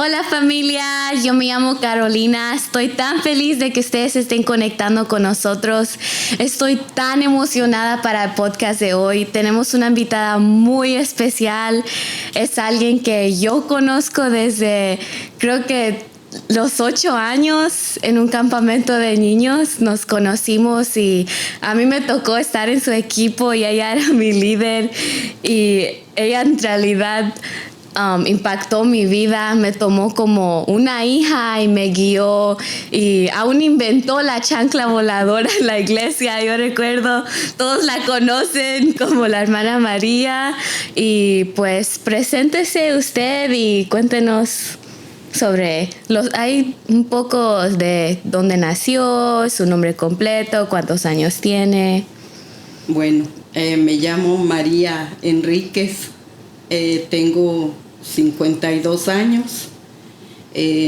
Hola familia, yo me llamo Carolina. Estoy tan feliz de que ustedes estén conectando con nosotros. Estoy tan emocionada para el podcast de hoy. Tenemos una invitada muy especial. Es alguien que yo conozco desde, creo que los 8 años en un campamento de niños. Nos conocimos y a mí me tocó estar en su equipo y ella era mi líder y ella en realidad impactó mi vida, me tomó como una hija y me guió y aún inventó la chancla voladora en la iglesia. Yo recuerdo, todos la conocen como la hermana María y pues preséntese usted y cuéntenos sobre hay un poco de dónde nació, su nombre completo, cuántos años tiene. Bueno, me llamo María Enríquez, tengo 52 años,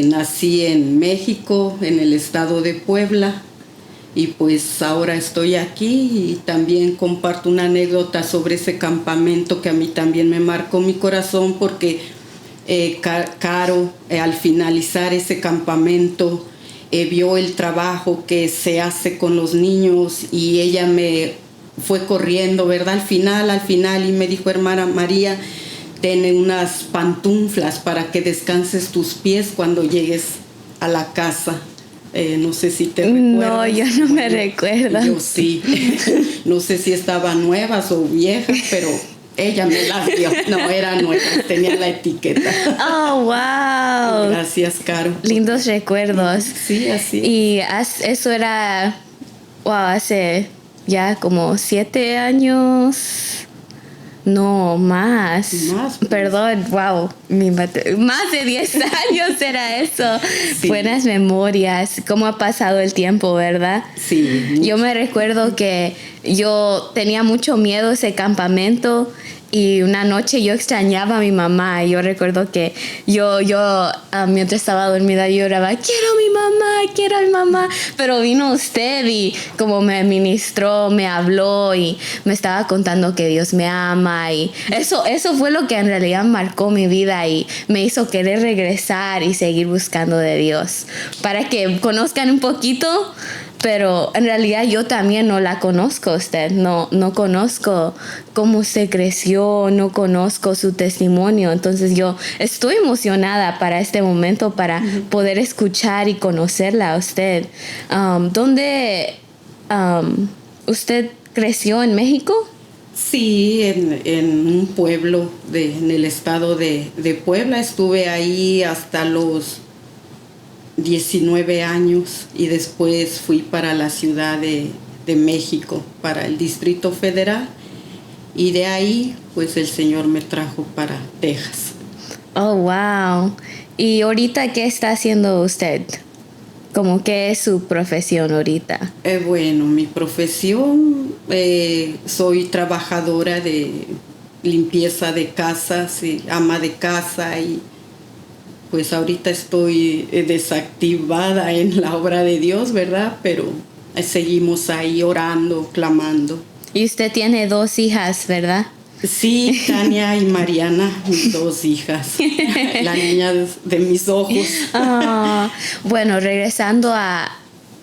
nací en México, en el estado de Puebla, y pues ahora estoy aquí y también comparto una anécdota sobre ese campamento que a mí también me marcó mi corazón porque Caro, al finalizar ese campamento, vio el trabajo que se hace con los niños y ella me fue corriendo, ¿verdad? Al final, y me dijo, hermana María, ten unas pantuflas para que descanses tus pies cuando llegues a la casa. No sé si te recuerdas. No, yo no me recuerdo. Yo sí. No sé si estaban nuevas o viejas, pero ella me las dio. No, eran nuevas, tenía la etiqueta. Oh, wow. Gracias, Caro. Lindos recuerdos. Sí, así. Y eso era, wow, hace ya como 7 años. No, más. Perdón, wow. Más de 10 años era eso. Sí. Buenas memorias. ¿Cómo ha pasado el tiempo, verdad? Sí. Yo me recuerdo que yo tenía mucho miedo ese campamento y una noche yo extrañaba a mi mamá. Yo recuerdo que yo mientras estaba dormida yo oraba, quiero a mi mamá. Pero vino usted y como me ministró, me habló y me estaba contando que Dios me ama. Y eso fue lo que en realidad marcó mi vida y me hizo querer regresar y seguir buscando de Dios. Para que conozcan un poquito. Pero en realidad yo también no la conozco a usted, no conozco cómo usted creció, no conozco su testimonio. Entonces yo estoy emocionada para este momento, para poder escuchar y conocerla a usted. ¿Dónde usted creció en México? Sí, en un pueblo en el estado de Puebla. Estuve ahí hasta los 19 años y después fui para la Ciudad de México, para el Distrito Federal, y de ahí pues el Señor me trajo para Texas. Oh, wow. ¿Y ahorita qué está haciendo usted? ¿Cómo qué es su profesión ahorita? Bueno, mi profesión, soy trabajadora de limpieza de casas, ama de casa, y pues ahorita estoy desactivada en la obra de Dios, ¿verdad? Pero seguimos ahí orando, clamando. Y usted tiene 2 hijas, ¿verdad? Sí, Tania y Mariana, mis 2 hijas. La niña de mis ojos. Bueno, regresando a...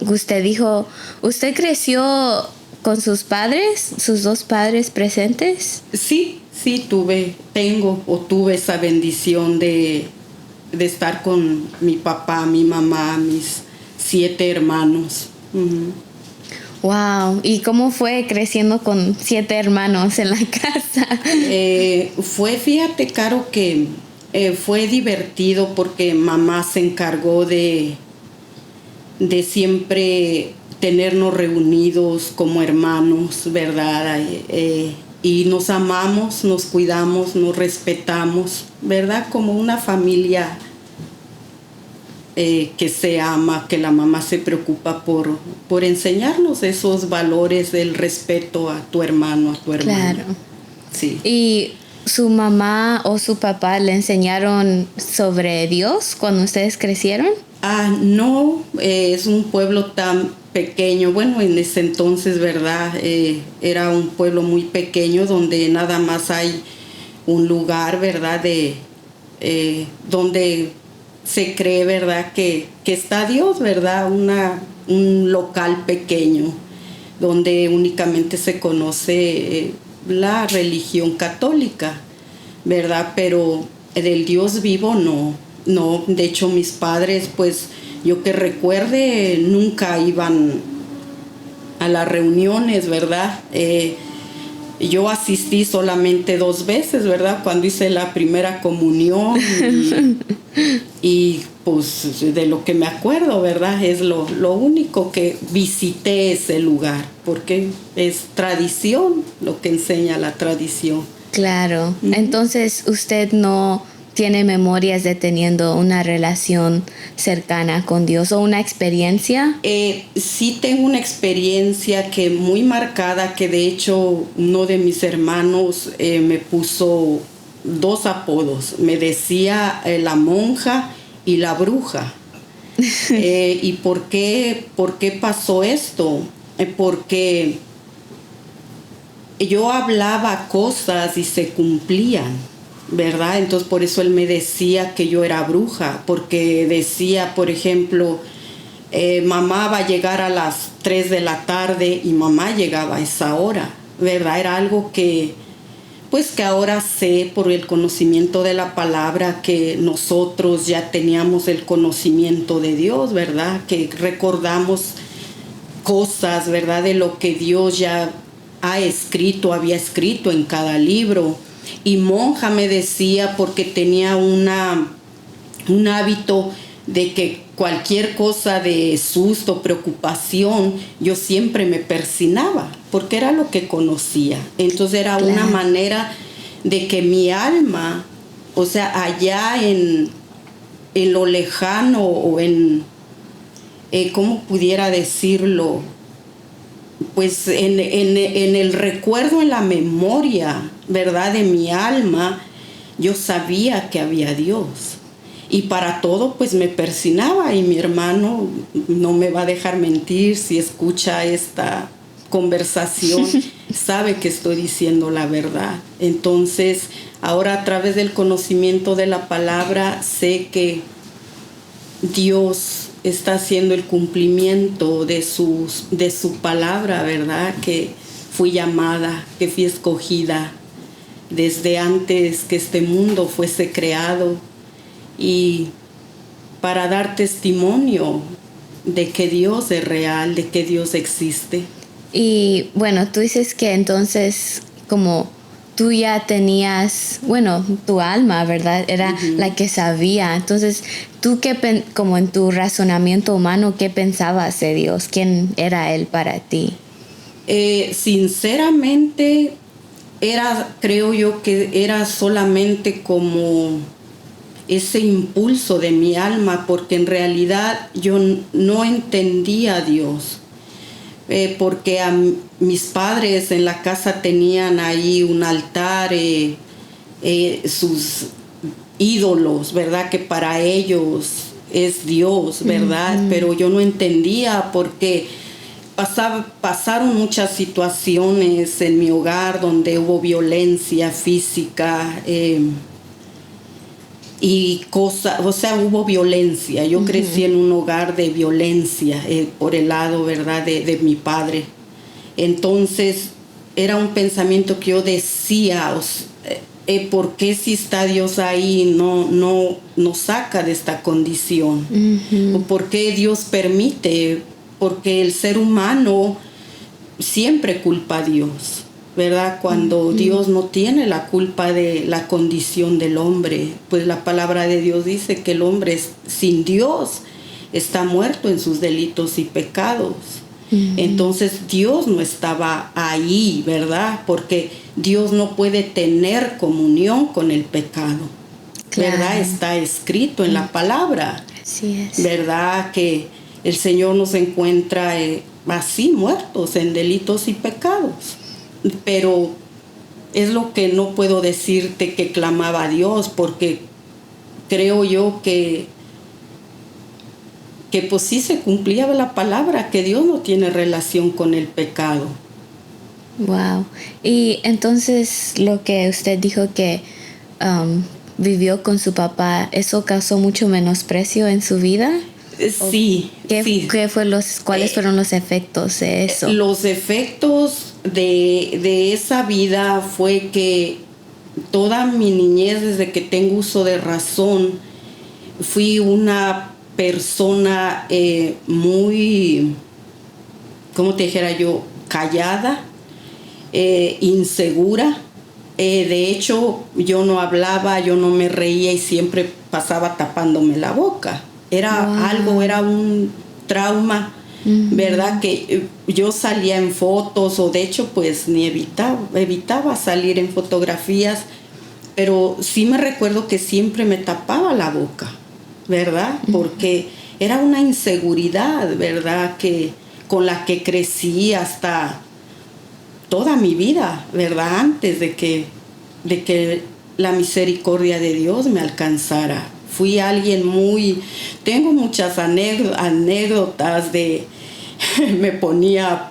Usted dijo, ¿usted creció con sus padres, sus 2 padres presentes? Sí, tuve esa bendición de estar con mi papá, mi mamá, mis 7 hermanos. Uh-huh. Wow, ¿y cómo fue creciendo con 7 hermanos en la casa? Fíjate, Caro, que fue divertido porque mamá se encargó de siempre tenernos reunidos como hermanos, ¿verdad? Y nos amamos, nos cuidamos, nos respetamos, ¿verdad? Como una familia que se ama, que la mamá se preocupa por enseñarnos esos valores del respeto a tu hermano, a tu hermana. Claro. Sí. ¿Y su mamá o su papá le enseñaron sobre Dios cuando ustedes crecieron? No, es un pueblo tan pequeño. Bueno, en ese entonces, ¿verdad? Era un pueblo muy pequeño donde nada más hay un lugar, ¿verdad? Donde se cree, ¿verdad?, que está Dios, ¿verdad? Un local pequeño donde únicamente se conoce la religión católica, ¿verdad? Pero del Dios vivo no. De hecho, mis padres, pues yo que recuerde, nunca iban a las reuniones, ¿verdad? Yo asistí solamente 2 veces, ¿verdad? Cuando hice la primera comunión y pues de lo que me acuerdo, ¿verdad? Es lo único que visité ese lugar, porque es tradición, lo que enseña la tradición. Claro. Entonces, usted no tiene memorias de teniendo una relación cercana con Dios o una experiencia. Sí tengo una experiencia que muy marcada, que de hecho uno de mis hermanos me puso 2 apodos. Me decía la monja y la bruja. ¿Y por qué pasó esto? Porque yo hablaba cosas y se cumplían, ¿verdad? Entonces por eso él me decía que yo era bruja, porque decía, por ejemplo, mamá va a llegar a las 3 de la tarde y mamá llegaba a esa hora, ¿verdad? Era algo que ahora sé por el conocimiento de la palabra, que nosotros ya teníamos el conocimiento de Dios, ¿verdad? Que recordamos cosas, ¿verdad? De lo que Dios ya había escrito en cada libro. Y monja me decía porque tenía un hábito de que cualquier cosa de susto, preocupación, yo siempre me persinaba, porque era lo que conocía. Entonces era una manera de que mi alma, o sea, allá en lo lejano o en, ¿cómo pudiera decirlo? Pues en el recuerdo, en la memoria, ¿verdad?, de mi alma, yo sabía que había Dios. Y para todo, pues me persinaba, y mi hermano no me va a dejar mentir si escucha esta conversación, sabe que estoy diciendo la verdad. Entonces, ahora a través del conocimiento de la palabra, sé que Dios está haciendo el cumplimiento de su palabra, ¿verdad? Que fui llamada, que fui escogida desde antes que este mundo fuese creado, y para dar testimonio de que Dios es real, de que Dios existe. Y bueno, tú dices que entonces como tú ya tenías, bueno, tu alma, ¿verdad? Era la que sabía. Entonces, tú como en tu razonamiento humano, ¿qué pensabas de Dios? ¿Quién era Él para ti? Sinceramente, creo yo que era solamente como ese impulso de mi alma, porque en realidad yo no entendía a Dios. Porque mis padres en la casa tenían ahí un altar, sus ídolos, ¿verdad? Que para ellos es Dios, ¿verdad? Pero yo no entendía, porque pasaron muchas situaciones en mi hogar donde hubo violencia física, y cosas, o sea, hubo violencia. Yo crecí en un hogar de violencia, por el lado, ¿verdad?, de mi padre. Entonces, era un pensamiento que yo decía, ¿por qué si está Dios ahí no nos saca de esta condición? ¿O por qué Dios permite? Porque el ser humano siempre culpa a Dios, ¿verdad? Cuando Dios no tiene la culpa de la condición del hombre, pues la palabra de Dios dice que el hombre sin Dios está muerto en sus delitos y pecados. Entonces Dios no estaba ahí, ¿verdad? Porque Dios no puede tener comunión con el pecado, ¿verdad? Está escrito en la palabra. Así es. ¿Verdad? Que el Señor nos encuentra así, muertos en delitos y pecados. Pero es lo que no puedo decirte que clamaba a Dios, porque creo yo que pues sí se cumplía la palabra, que Dios no tiene relación con el pecado. Wow. Y entonces lo que usted dijo que vivió con su papá, ¿eso causó mucho menosprecio en su vida? Sí, sí. ¿Cuáles fueron los efectos de eso? Los efectos de esa vida fue que toda mi niñez, desde que tengo uso de razón, fui una persona muy, ¿cómo te dijera yo? Callada, insegura. De hecho, yo no hablaba, yo no me reía y siempre pasaba tapándome la boca. Era un trauma, ¿verdad? Que yo salía en fotos, o de hecho pues ni evitaba salir en fotografías, pero sí me recuerdo que siempre me tapaba la boca, ¿verdad? Porque era una inseguridad, ¿verdad? Que con la que crecí hasta toda mi vida, ¿verdad? Antes de que la misericordia de Dios me alcanzara. Fui alguien tengo muchas anécdotas de, me ponía,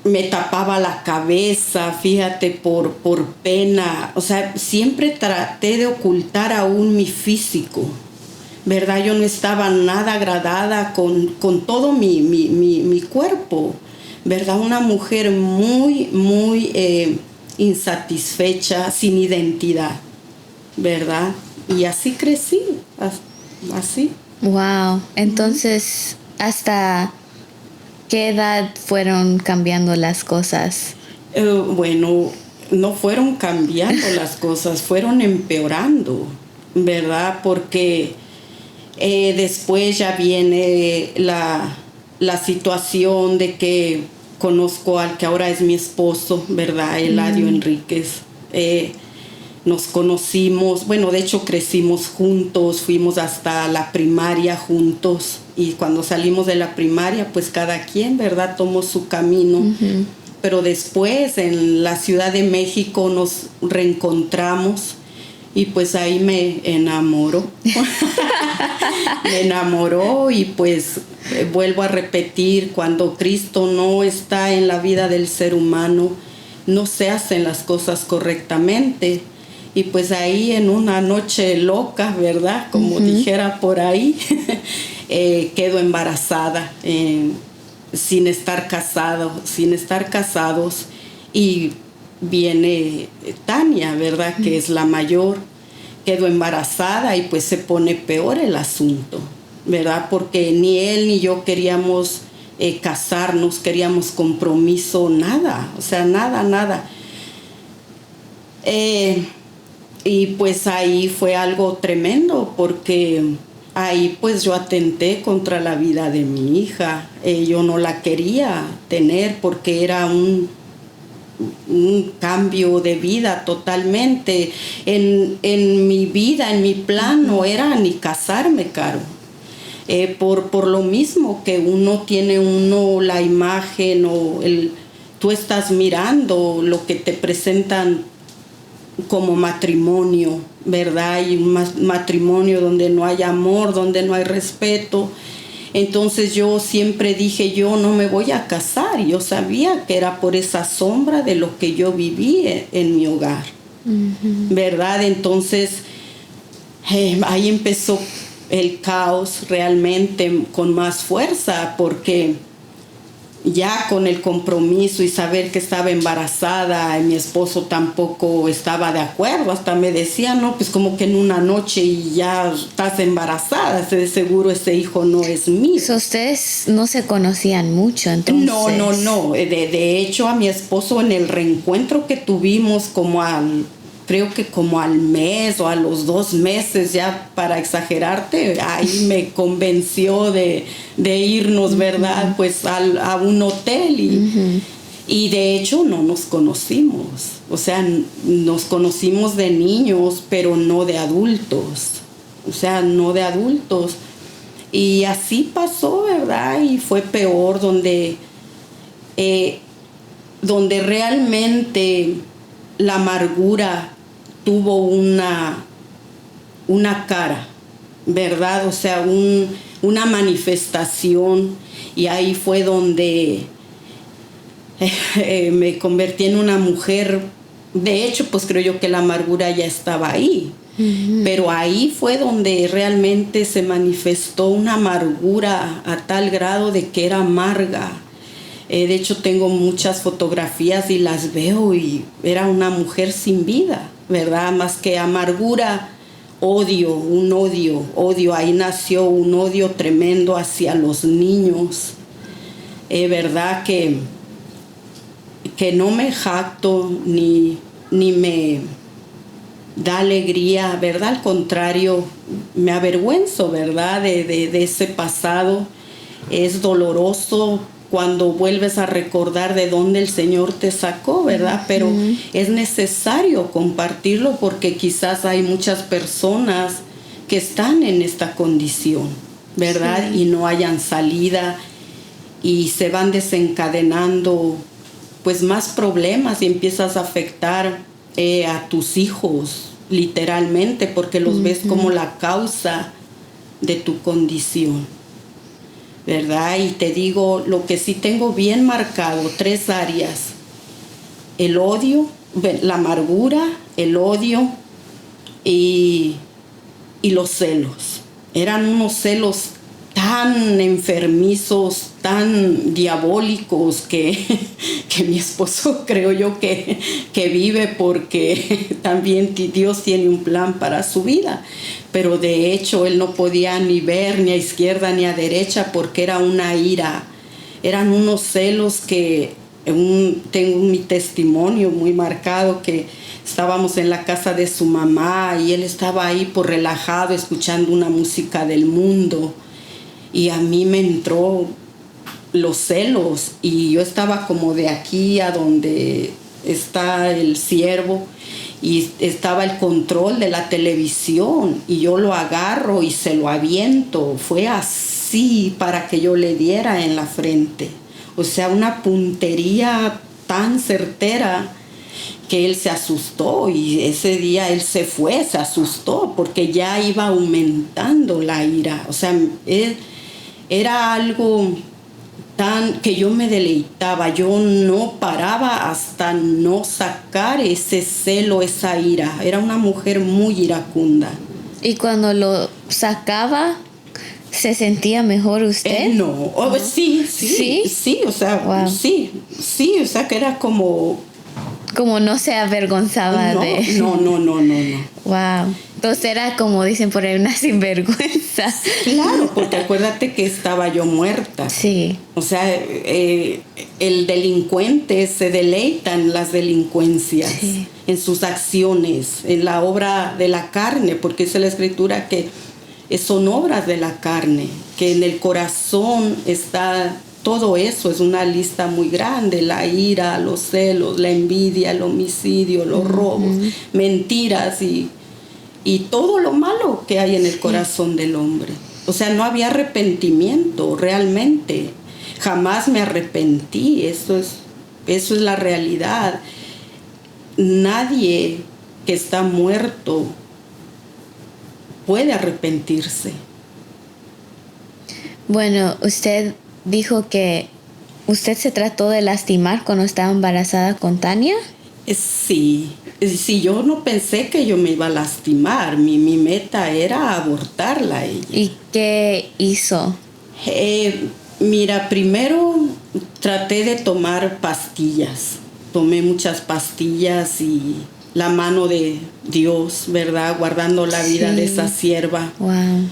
me tapaba la cabeza, fíjate, por pena. O sea, siempre traté de ocultar aún mi físico, ¿verdad? Yo no estaba nada agradada con todo mi cuerpo, ¿verdad? Una mujer muy insatisfecha, sin identidad, ¿verdad? Y así crecí, así. Wow. Entonces, ¿hasta qué edad fueron cambiando las cosas? Bueno, no fueron cambiando las cosas, fueron empeorando, ¿verdad? Porque después ya viene la situación de que conozco al que ahora es mi esposo, ¿verdad? Eladio Enríquez. Nos conocimos, bueno, de hecho crecimos juntos, fuimos hasta la primaria juntos, y cuando salimos de la primaria, pues cada quien, ¿verdad?, tomó su camino. Pero después en la Ciudad de México nos reencontramos y pues ahí me enamoró. Me enamoró, y pues vuelvo a repetir, cuando Cristo no está en la vida del ser humano, no se hacen las cosas correctamente. Y pues ahí en una noche loca, ¿verdad? Como dijera por ahí, quedo embarazada sin estar casados. Y viene Tania, ¿verdad? Que es la mayor. Quedo embarazada y pues se pone peor el asunto, ¿verdad? Porque ni él ni yo queríamos casarnos, queríamos compromiso, nada. O sea, nada. Y pues ahí fue algo tremendo, porque ahí pues yo atenté contra la vida de mi hija. Yo no la quería tener porque era un cambio de vida totalmente. En mi vida, en mi plan, no era ni casarme, Caro. Por lo mismo que uno tiene la imagen, o tú estás mirando lo que te presentan como matrimonio, ¿verdad? Y un matrimonio donde no hay amor, donde no hay respeto. Entonces yo siempre dije, yo no me voy a casar. Yo sabía que era por esa sombra de lo que yo viví en mi hogar, ¿verdad? Entonces ahí empezó el caos realmente con más fuerza, porque ya con el compromiso y saber que estaba embarazada, mi esposo tampoco estaba de acuerdo, hasta me decía, no, pues como que en una noche y ya estás embarazada, de seguro ese hijo no es mío. Ustedes no se conocían mucho, entonces. No. De hecho, a mi esposo, en el reencuentro que tuvimos creo que como al mes o a los 2 meses, ya para exagerarte, ahí me convenció de irnos, ¿verdad? Pues a un hotel, y de hecho no nos conocimos. O sea, nos conocimos de niños, pero no de adultos. O sea, no de adultos. Y así pasó, ¿verdad? Y fue peor, donde realmente la amargura tuvo una cara, ¿verdad? O sea, una manifestación, y ahí fue donde me convertí en una mujer de hecho, pues creo yo que la amargura ya estaba ahí. Pero ahí fue donde realmente se manifestó una amargura a tal grado de que era amarga. De hecho, tengo muchas fotografías y las veo y era una mujer sin vida, ¿verdad? Más que amargura, odio, un odio. Ahí nació un odio tremendo hacia los niños. ¿Verdad? Que no me jacto ni me da alegría, ¿verdad? Al contrario, me avergüenzo, ¿verdad? De ese pasado. Es doloroso cuando vuelves a recordar de dónde el Señor te sacó, ¿verdad? Pero es necesario compartirlo porque quizás hay muchas personas que están en esta condición, ¿verdad? Sí. Y no hayan salida y se van desencadenando pues más problemas y empiezas a afectar a tus hijos literalmente porque los ves como la causa de tu condición, ¿verdad? Y te digo, lo que sí tengo bien marcado, 3 áreas: el odio, la amargura, el odio y los celos. Eran unos celos tan enfermizos, tan diabólicos que mi esposo creo yo que vive porque también Dios tiene un plan para su vida. Pero de hecho él no podía ni ver ni a izquierda ni a derecha porque era una ira. Eran unos celos que tengo mi testimonio muy marcado que estábamos en la casa de su mamá y él estaba ahí por relajado escuchando una música del mundo. Y a mí me entró los celos y yo estaba como de aquí a donde está el siervo y estaba el control de la televisión y yo lo agarro y se lo aviento. Fue así para que yo le diera en la frente. O sea, una puntería tan certera que él se asustó y ese día él se asustó porque ya iba aumentando la ira. O sea, era algo tan que yo me deleitaba, yo no paraba hasta no sacar ese celo, esa ira. Era una mujer muy iracunda. ¿Y cuando lo sacaba, se sentía mejor usted? No, sí, o sea, wow. sí, o sea que era como no se avergonzaba de... No. Wow. Entonces era como dicen por ahí, una sinvergüenza. Claro, porque acuérdate que estaba yo muerta. Sí. O sea, el delincuente se deleita en las delincuencias, sí, en sus acciones, en la obra de la carne, porque dice la Escritura que son obras de la carne, que en el corazón está... Todo eso es una lista muy grande: la ira, los celos, la envidia, el homicidio, los robos, mentiras y todo lo malo que hay en el corazón del hombre. O sea, no había arrepentimiento realmente. Jamás me arrepentí. Eso es la realidad. Nadie que está muerto puede arrepentirse. Bueno, usted dijo que usted se trató de lastimar cuando estaba embarazada con Tania. Sí, yo no pensé que yo me iba a lastimar. Mi meta era abortarla a ella. ¿Y qué hizo? Mira, primero traté de tomar pastillas. Tomé muchas pastillas y la mano de Dios, ¿verdad? Guardando la vida de esa sierva. Wow.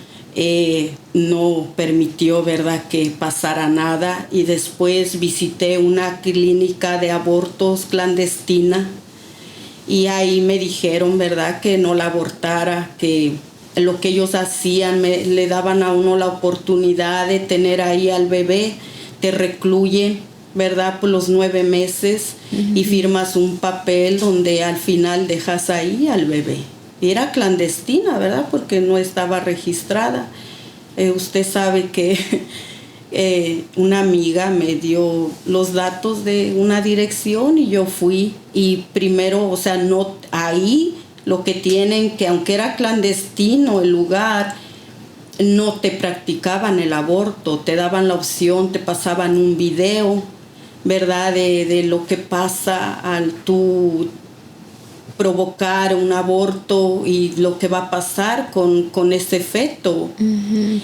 No permitió, ¿verdad?, que pasara nada. Y después visité una clínica de abortos clandestina y ahí me dijeron, ¿verdad?, que no la abortara, que lo que ellos hacían le daban a uno la oportunidad de tener ahí al bebé, te recluyen, ¿verdad?, por los 9 meses y firmas un papel donde al final dejas ahí al bebé. Era clandestina, ¿verdad?, porque no estaba registrada. Usted sabe que una amiga me dio los datos de una dirección y yo fui. Y primero, o sea, no, ahí lo que tienen, que aunque era clandestino el lugar, no te practicaban el aborto, te daban la opción, te pasaban un video, ¿verdad?, de lo que pasa al tú provocar un aborto y lo que va a pasar con ese feto.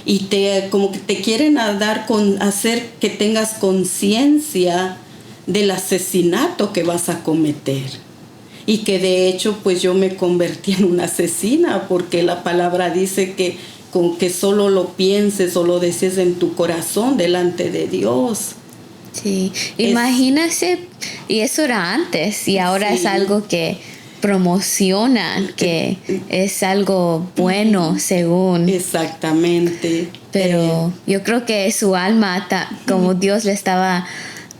Y como que te quieren hacer que tengas conciencia del asesinato que vas a cometer. Y que de hecho pues yo me convertí en una asesina, porque la palabra dice que con que solo lo pienses o lo desees en tu corazón delante de Dios. Sí, imagínese, y eso era antes, y ahora es algo que promocionan, que es algo bueno según. Exactamente. Pero yo creo que su alma, como Dios le estaba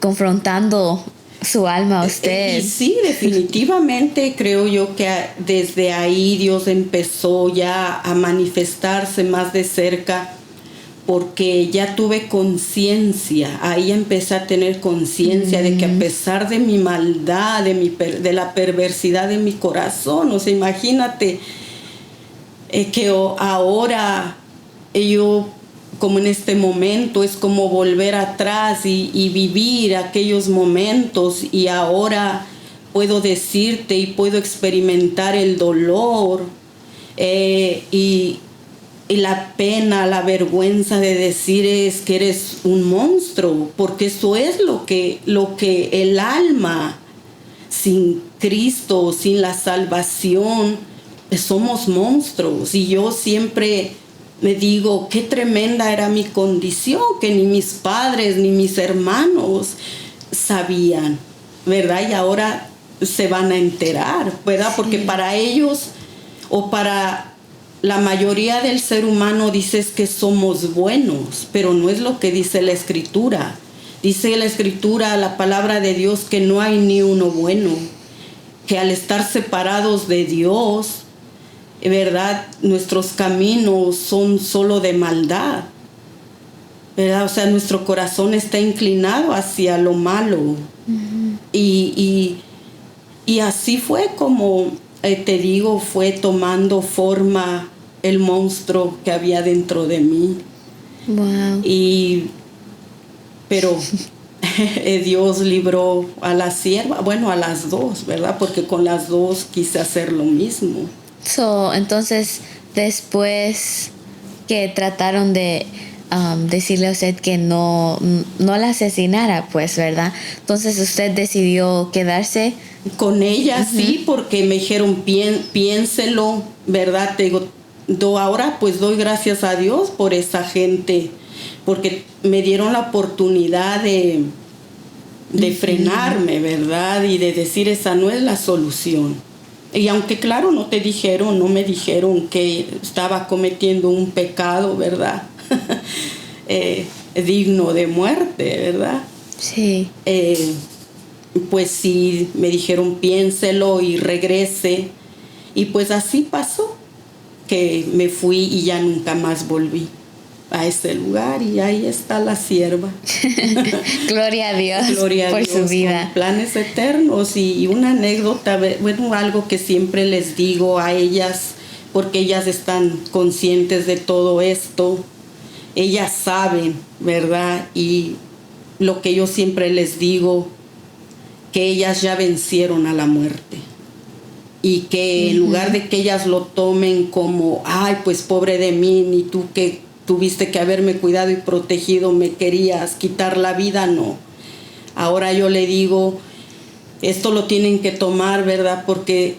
confrontando su alma a usted. Y sí, definitivamente creo yo que desde ahí Dios empezó ya a manifestarse más de cerca, porque ya tuve conciencia, ahí empecé a tener conciencia de que a pesar de mi maldad, de la perversidad de mi corazón, o sea, imagínate que ahora yo, como en este momento, es como volver atrás y vivir aquellos momentos, y ahora puedo decirte y puedo experimentar el dolor y la pena, la vergüenza de decir es que eres un monstruo, porque eso es lo que el alma sin Cristo, sin la salvación, somos monstruos. Y yo siempre me digo, qué tremenda era mi condición, que ni mis padres ni mis hermanos sabían, ¿verdad? Y ahora se van a enterar, ¿verdad? Porque para ellos, o para la mayoría del ser humano, dices que somos buenos, pero no es lo que dice la Escritura. Dice la Escritura, la palabra de Dios, que no hay ni uno bueno, que al estar separados de Dios, ¿verdad?, nuestros caminos son solo de maldad, ¿verdad? O sea, nuestro corazón está inclinado hacia lo malo. Y así fue como, te digo, fue tomando forma el monstruo que había dentro de mí. Wow. Pero Dios libró a la sierva, bueno, a las dos, ¿verdad? Porque con las dos quise hacer lo mismo. Entonces, después que trataron de decirle a usted que no la asesinara, pues, ¿verdad? Entonces usted decidió quedarse con ella. Sí, porque me dijeron, piénselo, ¿verdad? Te digo, ahora pues doy gracias a Dios por esa gente, porque me dieron la oportunidad de frenarme, ¿verdad? Y de decir, esa no es la solución. Y aunque claro, no me dijeron que estaba cometiendo un pecado, ¿verdad? Digno de muerte, ¿verdad? Sí. Pues sí, me dijeron, piénselo y regrese. Y pues así pasó, que me fui y ya nunca más volví a ese lugar, y ahí está la sierva. Gloria a Dios. Gloria a por Dios, su vida. con planes eternos. Y una anécdota, bueno, algo que siempre les digo a ellas, porque ellas están conscientes de todo esto, ellas saben, ¿verdad? Y lo que yo siempre les digo, que ellas ya vencieron a la muerte, y que en lugar de que ellas lo tomen como, ay, pues pobre de mí, ni tú que tuviste que haberme cuidado y protegido, me querías quitar la vida, no. Ahora yo le digo, esto lo tienen que tomar, ¿verdad? Porque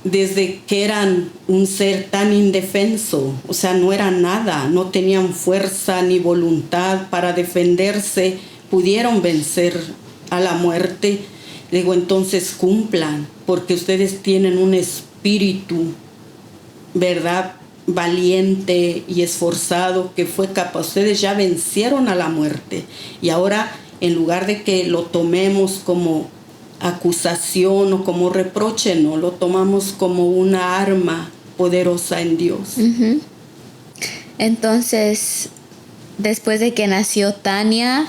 desde que eran un ser tan indefenso, o sea, no eran nada, no tenían fuerza ni voluntad para defenderse, pudieron vencer a la muerte. Digo, entonces cumplan, porque ustedes tienen un espíritu, ¿verdad?, valiente y esforzado, que fue capaz. Ustedes ya vencieron a la muerte, y ahora, en lugar de que lo tomemos como acusación o como reproche, no, lo tomamos como una arma poderosa en Dios. Entonces, después de que nació Tania,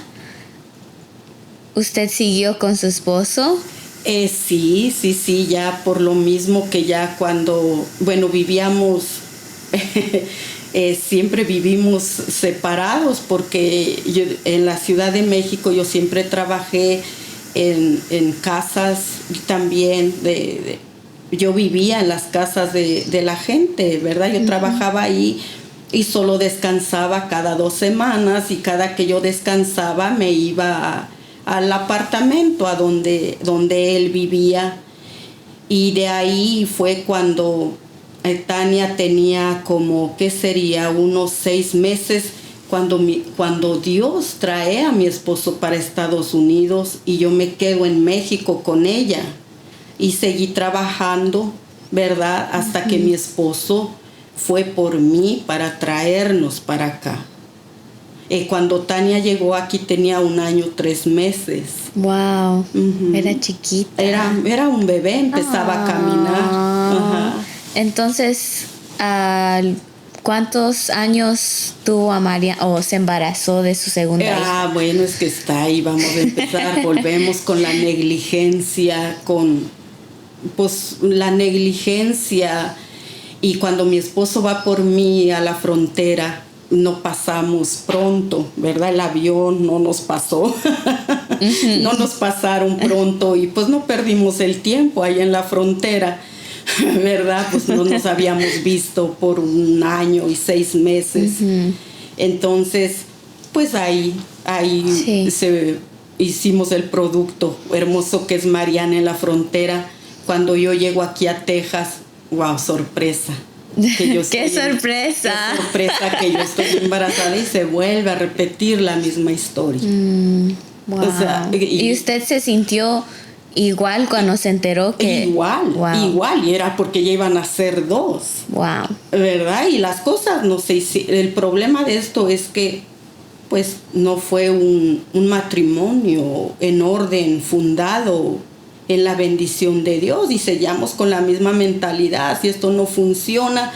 ¿usted siguió con su esposo? Sí, ya por lo mismo que ya cuando, bueno, vivíamos, siempre vivimos separados, porque yo, en la Ciudad de México, yo siempre trabajé en casas también yo vivía en las casas de la gente, ¿verdad? Yo trabajaba ahí y solo descansaba cada 2 semanas, y cada que yo descansaba me iba al apartamento a donde él vivía. Y de ahí fue cuando Tania tenía como, ¿qué sería? Unos 6 meses, cuando Dios trae a mi esposo para Estados Unidos, y yo me quedo en México con ella. Y seguí trabajando, ¿verdad? Hasta que mi esposo fue por mí para traernos para acá. Cuando Tania llegó aquí tenía 1 año 3 meses. Wow, era chiquita. Era un bebé, empezaba a caminar. Ajá. Entonces, ¿cuántos años tuvo a María o se embarazó de su segunda hija? Bueno, es que está ahí, vamos a empezar. Volvemos con la negligencia, la negligencia. Y cuando mi esposo va por mí a la frontera, no pasamos pronto, ¿verdad? El avión no nos pasó, no nos pasaron pronto, y pues no perdimos el tiempo ahí en la frontera, ¿verdad? Pues no nos habíamos visto por 1 año y 6 meses. Entonces, pues ahí sí, hicimos el producto hermoso que es Mariana en la frontera. Cuando yo llego aquí a Texas, wow, sorpresa. ¡Qué sorpresa! ¡Qué sorpresa que yo estoy embarazada! Y se vuelve a repetir la misma historia. Wow. O sea, ¿y usted se sintió igual cuando se enteró que...? Igual, y era porque ya iban a ser 2. Wow. ¿Verdad? Y las cosas no sé si... El problema de esto es que, pues, no fue un matrimonio en orden, fundado en la bendición de Dios, y sellamos con la misma mentalidad. Si esto no funciona,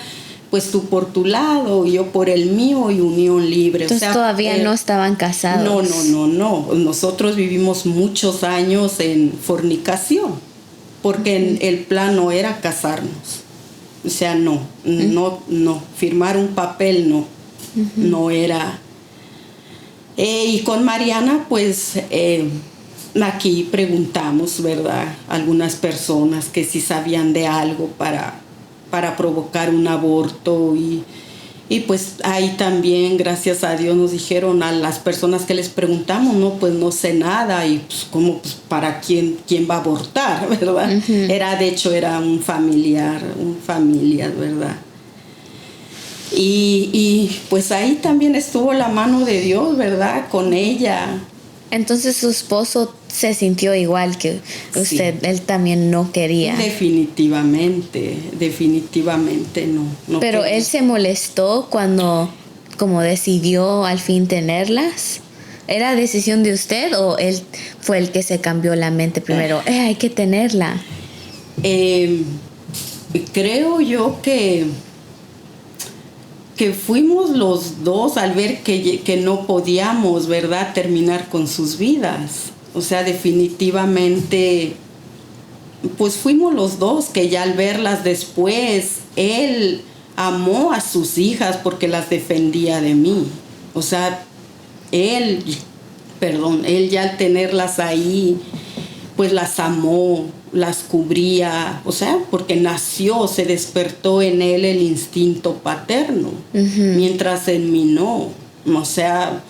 pues tú por tu lado y yo por el mío, y unión libre. Entonces, o sea, todavía no estaban casados. No. Nosotros vivimos muchos años en fornicación, porque el plan no era casarnos. O sea, no, firmar un papel no era. Y con Mariana, pues... aquí preguntamos, ¿verdad? Algunas personas que si sabían de algo para provocar un aborto, y pues ahí también, gracias a Dios, nos dijeron a las personas que les preguntamos, no, pues no sé nada, y pues cómo, pues para quién va a abortar, ¿verdad? Era un familia, ¿verdad? Y pues ahí también estuvo la mano de Dios, ¿verdad? Con ella. Entonces su esposo se sintió igual que usted, sí. Él también no quería. Definitivamente no. Pero quería. Él se molestó cuando como decidió al fin tenerlas. ¿Era decisión de usted o él fue el que se cambió la mente primero? Hay que tenerla. Creo yo que fuimos los dos al ver que no podíamos, ¿verdad?, terminar con sus vidas. O sea, definitivamente, pues fuimos los dos que ya al verlas después, él amó a sus hijas porque las defendía de mí. O sea, él ya al tenerlas ahí, pues las amó, las cubría, o sea, porque se despertó en él el instinto paterno, mientras en mí no. O sea,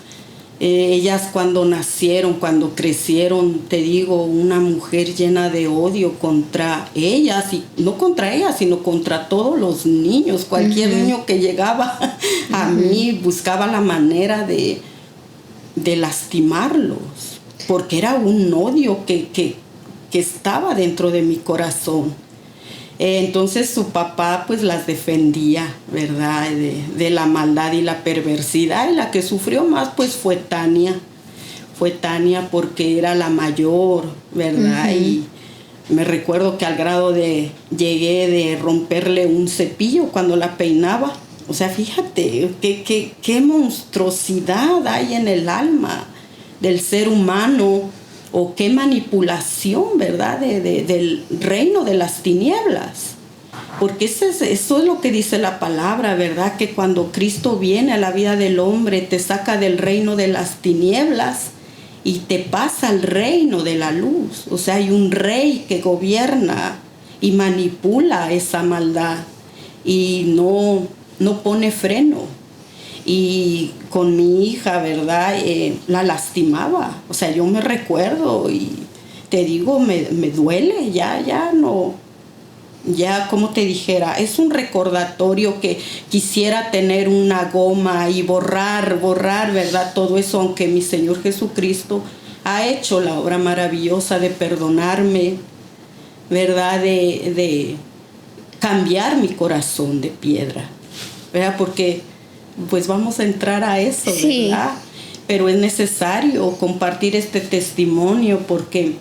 ellas cuando nacieron, cuando crecieron, te digo, una mujer llena de odio contra ellas, y no contra ellas, sino contra todos los niños. Cualquier niño que llegaba a mí buscaba la manera de lastimarlos, porque era un odio que estaba dentro de mi corazón. Entonces su papá pues las defendía, ¿verdad?, de la maldad y la perversidad, y la que sufrió más pues fue Tania porque era la mayor, ¿verdad? Y me recuerdo que al grado llegué de romperle un cepillo cuando la peinaba. O sea, fíjate qué monstruosidad hay en el alma del ser humano, o qué manipulación, ¿verdad?, del reino de las tinieblas. Porque eso es lo que dice la palabra, ¿verdad?, que cuando Cristo viene a la vida del hombre, te saca del reino de las tinieblas y te pasa al reino de la luz. O sea, hay un rey que gobierna y manipula esa maldad y no pone freno. Y con mi hija, ¿verdad? La lastimaba. O sea, yo me recuerdo y te digo, me duele, ya no, ya como te dijera, es un recordatorio que quisiera tener una goma y borrar, ¿verdad? Todo eso, aunque mi Señor Jesucristo ha hecho la obra maravillosa de perdonarme, ¿verdad? De cambiar mi corazón de piedra, ¿verdad? Porque pues vamos a entrar a eso, sí, ¿verdad? Pero es necesario compartir este testimonio porque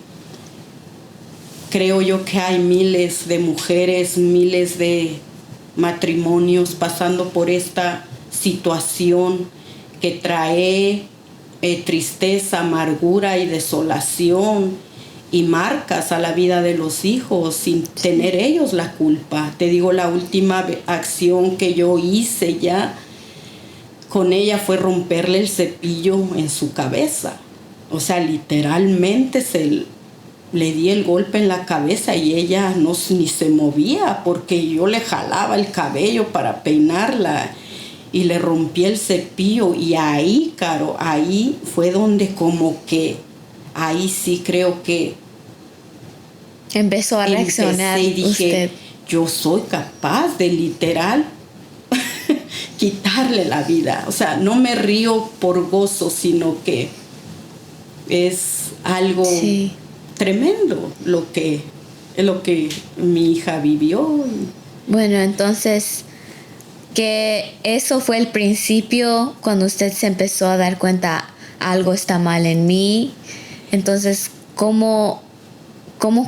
creo yo que hay miles de mujeres, miles de matrimonios pasando por esta situación que trae tristeza, amargura y desolación y marcas a la vida de los hijos sin tener ellos la culpa. Te digo, la última acción que yo hice ya con ella fue romperle el cepillo en su cabeza. O sea, literalmente le di el golpe en la cabeza y ella ni se movía porque yo le jalaba el cabello para peinarla y le rompí el cepillo. Y ahí, Caro, ahí fue donde como que, ahí sí creo que empezó a reaccionar y dije, usted. yo soy capaz de literal quitarle la vida. O sea, no me río por gozo, sino que es algo tremendo lo que mi hija vivió. Bueno, entonces, que eso fue el principio cuando usted se empezó a dar cuenta, algo está mal en mí. Entonces, ¿cómo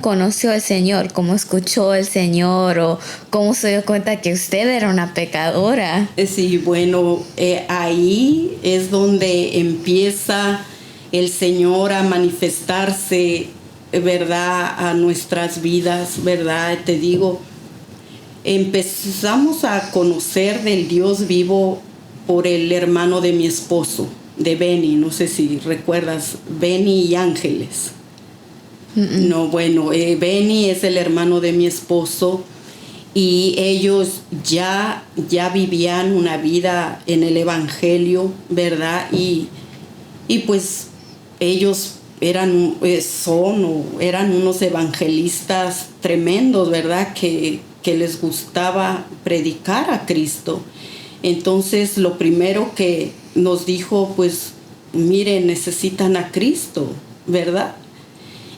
conoció al Señor? ¿Cómo escuchó al Señor? ¿O cómo se dio cuenta que usted era una pecadora? Sí, bueno, ahí es donde empieza el Señor a manifestarse, ¿verdad?, a nuestras vidas, ¿verdad? Te digo, empezamos a conocer del Dios vivo por el hermano de mi esposo, de Benny. No sé si recuerdas, Benny y Ángeles. No, bueno, Benny es el hermano de mi esposo y ellos ya vivían una vida en el Evangelio, ¿verdad? Y pues ellos eran unos evangelistas tremendos, ¿verdad? Que les gustaba predicar a Cristo. Entonces, lo primero que nos dijo, pues, miren, necesitan a Cristo, ¿verdad?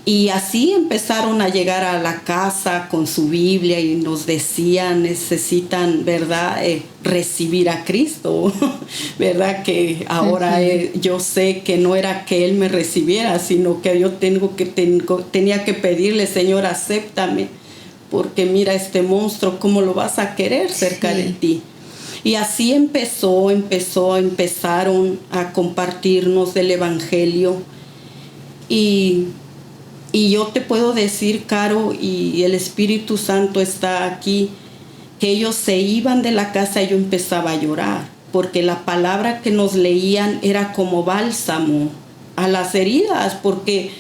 Y así empezaron a llegar a la casa con su Biblia y nos decían, necesitan, ¿verdad?, recibir a Cristo, ¿verdad? Que ahora yo sé que no era que Él me recibiera, sino que yo tenía que pedirle, Señor, acéptame, porque mira este monstruo, ¿cómo lo vas a querer cerca de ti? Y así empezaron a compartirnos del Evangelio. Y yo te puedo decir, Caro, y el Espíritu Santo está aquí, que ellos se iban de la casa y yo empezaba a llorar, porque la palabra que nos leían era como bálsamo a las heridas, porque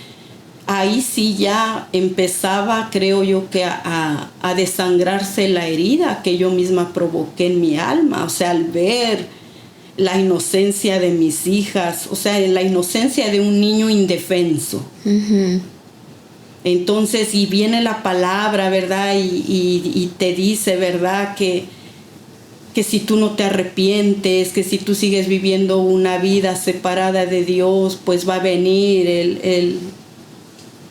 ahí sí ya empezaba, creo yo, que a desangrarse la herida que yo misma provoqué en mi alma. O sea, al ver la inocencia de mis hijas, o sea, la inocencia de un niño indefenso. Entonces, y viene la palabra, ¿verdad? Y te dice, ¿verdad? Que si tú no te arrepientes, que si tú sigues viviendo una vida separada de Dios, pues va a venir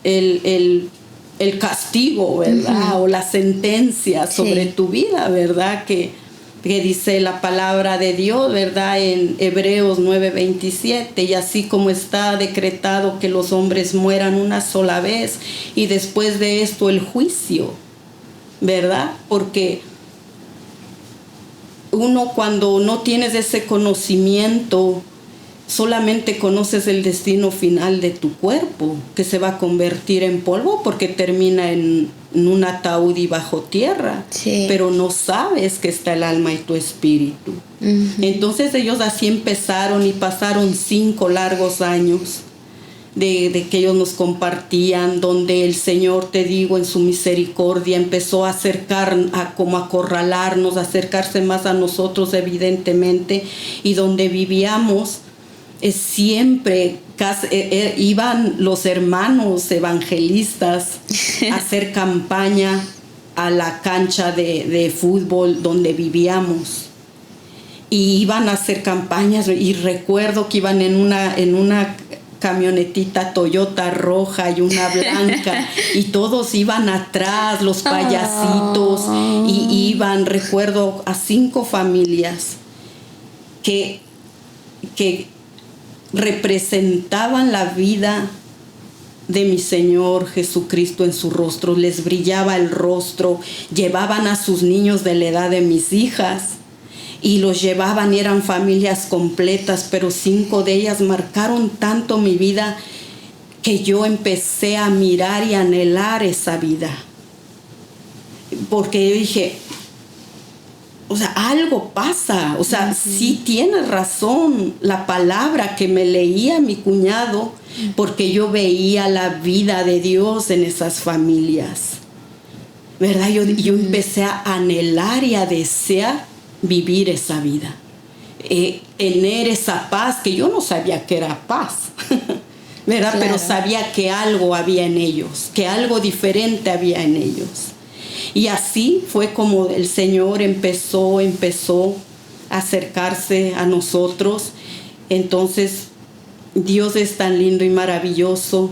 el castigo, ¿verdad? O la sentencia sobre tu vida, ¿verdad? Que dice la palabra de Dios, ¿verdad? En Hebreos 9:27, y así como está decretado que los hombres mueran una sola vez y después de esto el juicio, ¿verdad? Porque uno, cuando no tienes ese conocimiento, solamente conoces el destino final de tu cuerpo, que se va a convertir en polvo porque termina en un ataúd y bajo tierra, pero no sabes que está el alma y tu espíritu. Entonces ellos así empezaron y pasaron 5 largos años de que ellos nos compartían, donde el Señor, te digo, en su misericordia empezó a como a acorralarnos, a acercarse más a nosotros evidentemente, y donde vivíamos siempre iban los hermanos evangelistas a hacer campaña a la cancha de fútbol donde vivíamos. Y iban a hacer campañas, y recuerdo que iban en una camionetita Toyota roja y una blanca, y todos iban atrás, los payasitos, y iban, recuerdo, a 5 familias que representaban la vida de mi Señor Jesucristo en su rostro. Les brillaba el rostro, llevaban a sus niños de la edad de mis hijas, y los llevaban, y eran familias completas, pero 5 de ellas marcaron tanto mi vida que yo empecé a mirar y anhelar esa vida. Porque yo dije, o sea, algo pasa, o sea, sí tiene razón la palabra que me leía mi cuñado, porque yo veía la vida de Dios en esas familias, ¿verdad? Yo empecé a anhelar y a desear vivir esa vida, tener esa paz, que yo no sabía que era paz, ¿verdad? Claro. Pero sabía que algo había en ellos, que algo diferente había en ellos. Y así fue como el Señor empezó a acercarse a nosotros. Entonces, Dios es tan lindo y maravilloso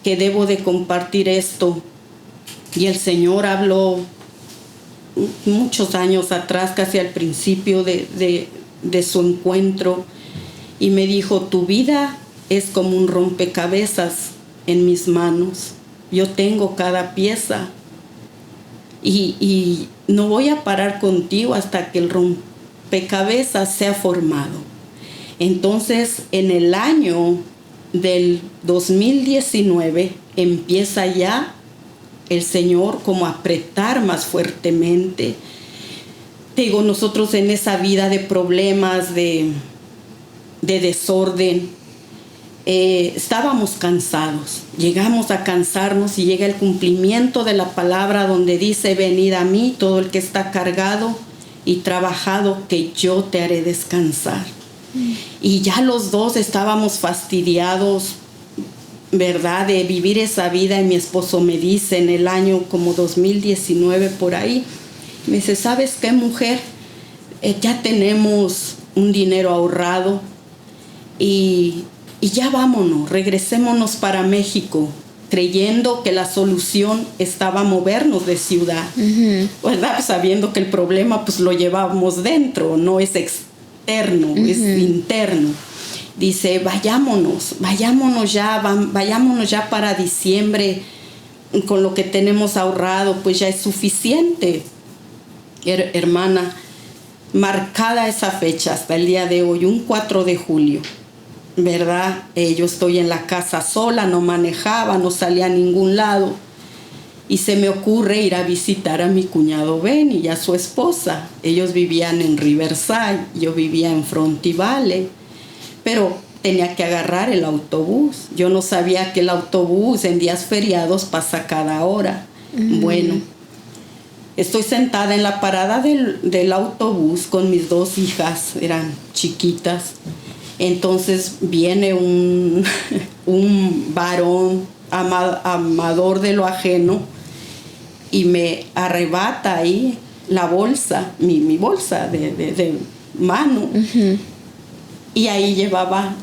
que debo de compartir esto. Y el Señor habló muchos años atrás, casi al principio de su encuentro, y me dijo: tu vida es como un rompecabezas en mis manos. Yo tengo cada pieza, y no voy a parar contigo hasta que el rompecabezas sea formado. Entonces, en el año del 2019 empieza ya el Señor como a apretar más fuertemente. Te digo, nosotros en esa vida de problemas, de desorden, estábamos cansados. Llegamos a cansarnos, y llega el cumplimiento de la palabra donde dice: venid a mí todo el que está cargado y trabajado, que yo te haré descansar. Y ya los dos estábamos fastidiados, ¿verdad?, de vivir esa vida. Y mi esposo me dice, en el año como 2019 por ahí, me dice: ¿sabes qué, mujer? Ya tenemos un dinero ahorrado, y ya vámonos, regresémonos para México, creyendo que la solución estaba a movernos de ciudad, ¿verdad? Sabiendo que el problema pues lo llevábamos dentro, no es externo, es interno. Dice: vayámonos ya para diciembre, con lo que tenemos ahorrado, pues ya es suficiente. Hermana, marcada esa fecha hasta el día de hoy, un 4 de julio, ¿verdad? Yo estoy en la casa sola, no manejaba, no salía a ningún lado, y se me ocurre ir a visitar a mi cuñado Benny y a su esposa. Ellos vivían en Riverside, yo vivía en Fronty Valley, pero tenía que agarrar el autobús. Yo no sabía que el autobús en días feriados pasa cada hora. Bueno, estoy sentada en la parada del autobús con mis 2 hijas, eran chiquitas. Entonces viene un varón amador de lo ajeno, y me arrebata ahí la bolsa, mi bolsa de mano. Y ahí llevaba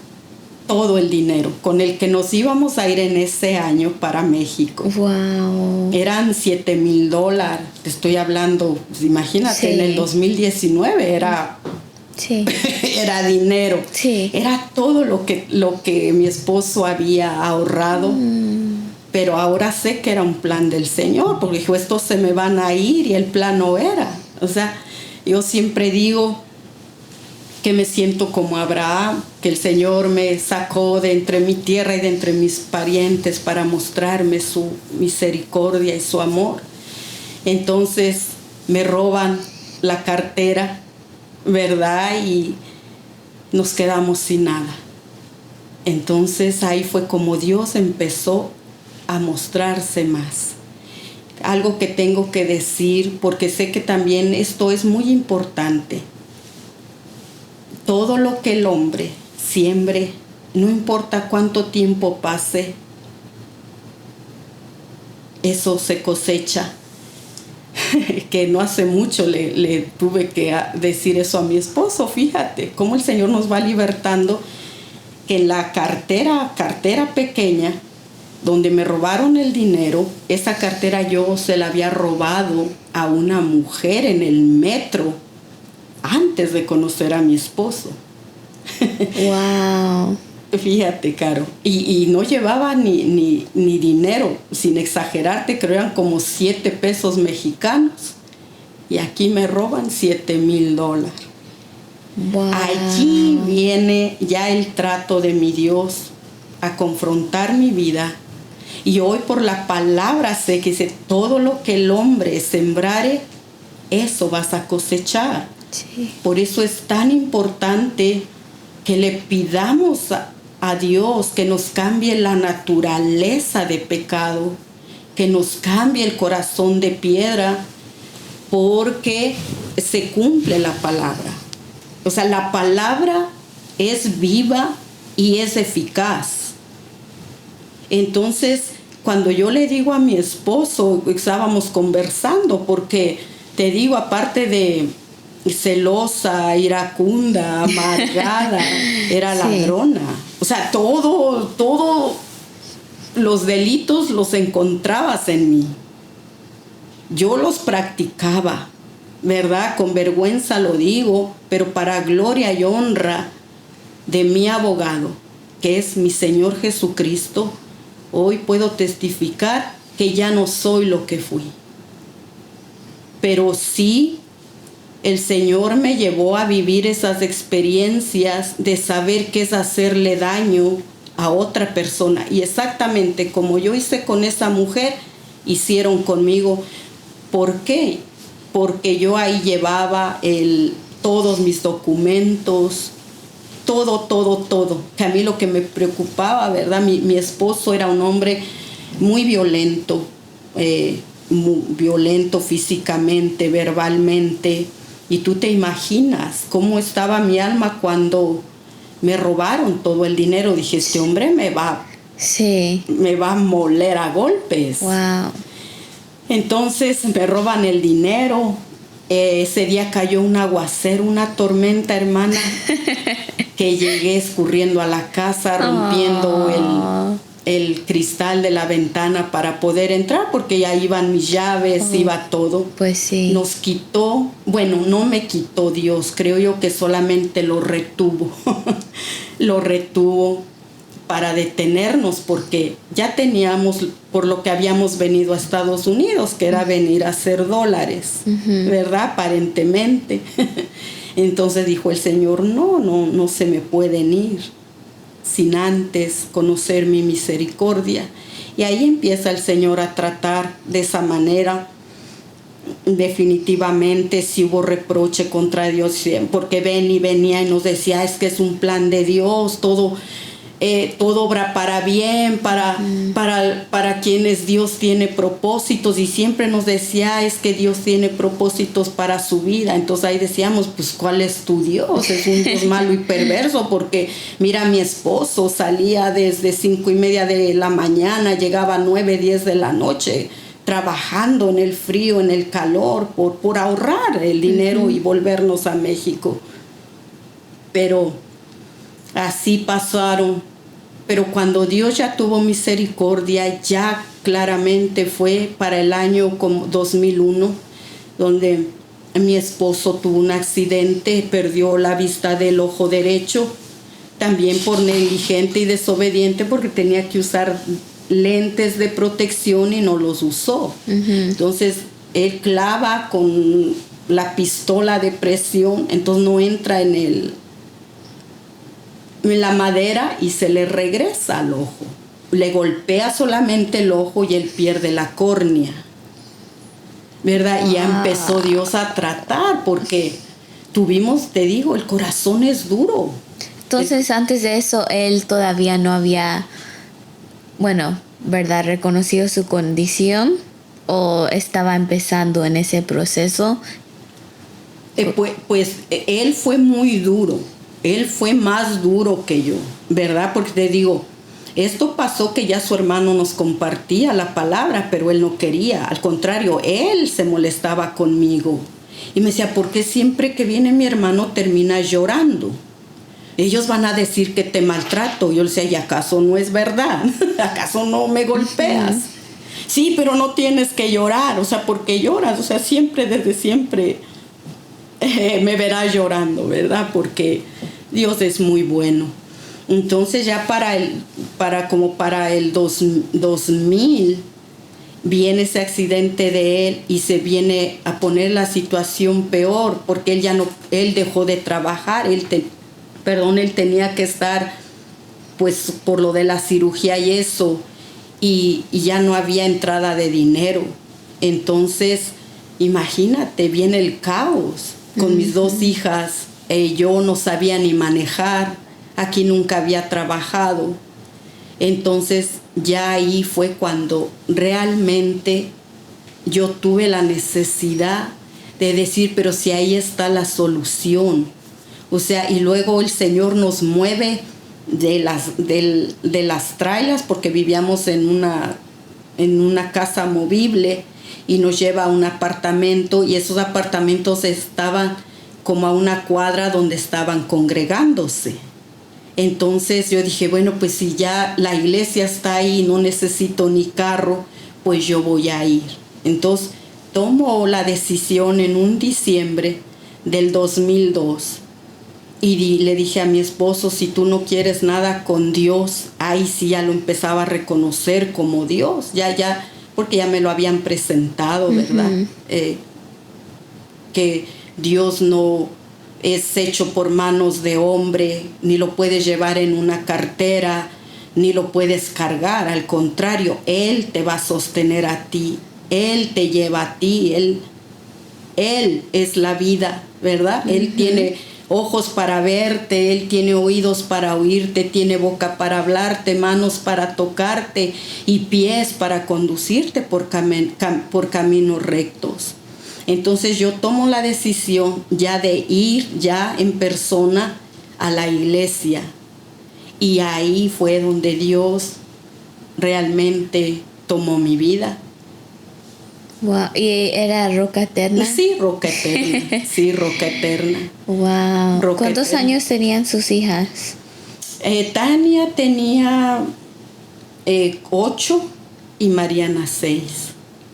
todo el dinero con el que nos íbamos a ir en ese año para México. Wow. Eran $7,000. Te estoy hablando, pues imagínate, en el 2019 era dinero. Era todo lo que mi esposo había ahorrado. Pero ahora sé que era un plan del Señor, porque dijo: estos se me van a ir, y el plan no era. O sea, yo siempre digo que me siento como Abraham, que el Señor me sacó de entre mi tierra y de entre mis parientes para mostrarme su misericordia y su amor. Entonces me roban la cartera, ¿verdad? Y nos quedamos sin nada. Entonces ahí fue como Dios empezó a mostrarse más. Algo que tengo que decir, porque sé que también esto es muy importante. Todo lo que el hombre siembre, no importa cuánto tiempo pase, eso se cosecha. Que no hace mucho le tuve que decir eso a mi esposo. Fíjate cómo el Señor nos va libertando, que en la cartera pequeña donde me robaron el dinero, esa cartera yo se la había robado a una mujer en el metro antes de conocer a mi esposo. Wow. Fíjate, Caro. Y no llevaba ni dinero, sin exagerarte, creo eran como 7 pesos mexicanos. Y aquí me roban $7,000. Wow. Allí viene ya el trato de mi Dios a confrontar mi vida. Y hoy por la palabra sé que dice, todo lo que el hombre sembrare, eso vas a cosechar. Sí. Por eso es tan importante que le pidamos a Dios que nos cambie la naturaleza de pecado, que nos cambie el corazón de piedra, porque se cumple la palabra. O sea, la palabra es viva y es eficaz. Entonces, cuando yo le digo a mi esposo, estábamos conversando, porque te digo, aparte de celosa, iracunda, amargada, era ladrona. O sea, todo los delitos los encontrabas en mí. Yo los practicaba, ¿verdad? Con vergüenza lo digo, pero para gloria y honra de mi abogado, que es mi Señor Jesucristo, hoy puedo testificar que ya no soy lo que fui. Pero sí, el Señor me llevó a vivir esas experiencias de saber qué es hacerle daño a otra persona. Y exactamente como yo hice con esa mujer, hicieron conmigo. ¿Por qué? Porque yo ahí llevaba todos mis documentos, todo. Que a mí lo que me preocupaba, ¿verdad? Mi esposo era un hombre muy violento, muy violento físicamente, verbalmente. Y tú te imaginas cómo estaba mi alma cuando me robaron todo el dinero. Dije, este hombre me va a moler a golpes. Wow. Entonces me roban el dinero. Ese día cayó un aguacero, una tormenta, hermana, que llegué escurriendo a la casa, rompiendo el cristal de la ventana para poder entrar, porque ya iban mis llaves, iba todo. Pues sí. Nos quitó, bueno, no me quitó Dios, creo yo que solamente lo retuvo. Lo retuvo para detenernos, porque ya teníamos por lo que habíamos venido a Estados Unidos, que era venir a hacer dólares, ¿verdad? Aparentemente. Entonces dijo el Señor, no se me pueden ir sin antes conocer mi misericordia. Y ahí empieza el Señor a tratar de esa manera. Definitivamente si hubo reproche contra Dios, porque venía y nos decía, es que es un plan de Dios, todo obra para bien, para quienes Dios tiene propósitos, y siempre nos decía, es que Dios tiene propósitos para su vida. Entonces ahí decíamos, pues ¿cuál es tu Dios? Es un Dios malo y perverso, porque mira, mi esposo salía desde 5:30 de la mañana, llegaba a 9, 10 de la noche, trabajando en el frío, en el calor, por ahorrar el dinero y volvernos a México. Pero así pasaron. Pero cuando Dios ya tuvo misericordia, ya claramente fue para el año 2001, donde mi esposo tuvo un accidente, perdió la vista del ojo derecho, también por negligente y desobediente, porque tenía que usar lentes de protección y no los usó. Entonces él clava con la pistola de presión, entonces no entra en la madera y se le regresa al ojo. Le golpea solamente el ojo y él pierde la córnea, ¿verdad? Y ya empezó Dios a tratar, porque tuvimos, te digo, el corazón es duro. Entonces, antes de eso, él todavía no había, bueno, ¿verdad?, reconocido su condición o estaba empezando en ese proceso. Pues él fue muy duro, él fue más duro que yo, ¿verdad? Porque te digo, esto pasó que ya su hermano nos compartía la palabra, pero él no quería, al contrario, él se molestaba conmigo y me decía, ¿por qué siempre que viene mi hermano termina llorando? Ellos van a decir que te maltrato. Yo le decía, ¿y acaso no es verdad? ¿Acaso no me golpeas? Sí, pero no tienes que llorar, o sea, ¿por qué lloras? O sea, siempre, desde siempre me verás llorando, ¿verdad? Porque Dios es muy bueno. Entonces ya para el 2000 viene ese accidente de él y se viene a poner la situación peor porque él dejó de trabajar, él tenía que estar pues por lo de la cirugía y eso y ya no había entrada de dinero. Entonces, imagínate, viene el caos con mis dos hijas. Yo no sabía ni manejar, aquí nunca había trabajado. Entonces, ya ahí fue cuando realmente yo tuve la necesidad de decir, pero si ahí está la solución. O sea, y luego el Señor nos mueve de las trailas, porque vivíamos en una casa movible, y nos lleva a un apartamento, y esos apartamentos estaban como a una cuadra donde estaban congregándose. Entonces yo dije, bueno, pues si ya la iglesia está ahí, no necesito ni carro, pues yo voy a ir. Entonces tomo la decisión en un diciembre del 2002 y le dije a mi esposo, si tú no quieres nada con Dios, ahí sí ya lo empezaba a reconocer como Dios, ya, porque ya me lo habían presentado, ¿verdad? Que Dios no es hecho por manos de hombre, ni lo puedes llevar en una cartera, ni lo puedes cargar. Al contrario, Él te va a sostener a ti, Él te lleva a ti, Él es la vida, ¿verdad? Él tiene ojos para verte, Él tiene oídos para oírte, tiene boca para hablarte, manos para tocarte y pies para conducirte por caminos rectos. Entonces yo tomo la decisión ya de ir ya en persona a la iglesia, y ahí fue donde Dios realmente tomó mi vida. Wow, ¿y era Roca Eterna? Sí, Roca Eterna. Sí, Roca Eterna. Wow. Roca ¿Cuántos Eterna. años tenían sus hijas? Tania tenía 8 y Mariana 6.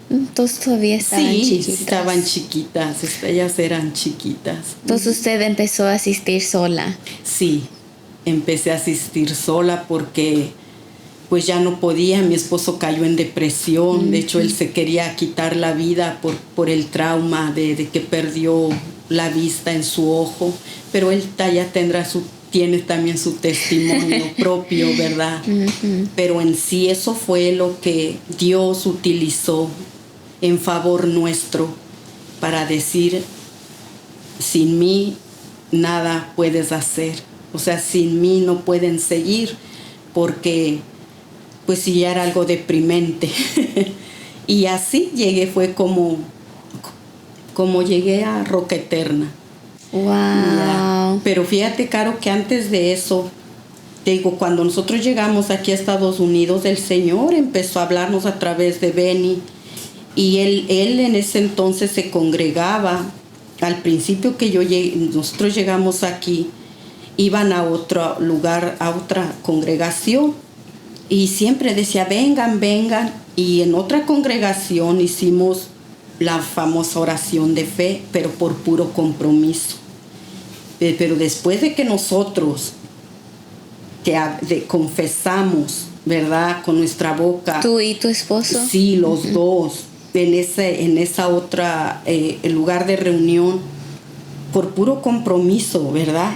Entonces todavía estaban chiquitas. Sí, estaban chiquitas, ellas eran chiquitas. Entonces usted empezó a asistir sola. Sí, empecé a asistir sola porque pues ya no podía, mi esposo cayó en depresión, de hecho él se quería quitar la vida por el trauma de que perdió la vista en su ojo, pero él ya tiene también su testimonio propio, ¿verdad? Pero en sí eso fue lo que Dios utilizó en favor nuestro para decir, sin mí nada puedes hacer, o sea, sin mí no pueden seguir, porque pues sí era algo deprimente. Y así fue como llegué a Roca Eterna. Wow. Ya. Pero fíjate, Caro, que antes de eso, te digo, cuando nosotros llegamos aquí a Estados Unidos, el Señor empezó a hablarnos a través de Benny, y él en ese entonces se congregaba. Al principio que nosotros llegamos aquí, iban a otro lugar, a otra congregación, y siempre decía, vengan, y en otra congregación hicimos la famosa oración de fe, pero por puro compromiso. Pero después de que nosotros confesamos, ¿verdad?, con nuestra boca. ¿Tú y tu esposo? Sí, los dos, en esa otra lugar de reunión, por puro compromiso, ¿verdad?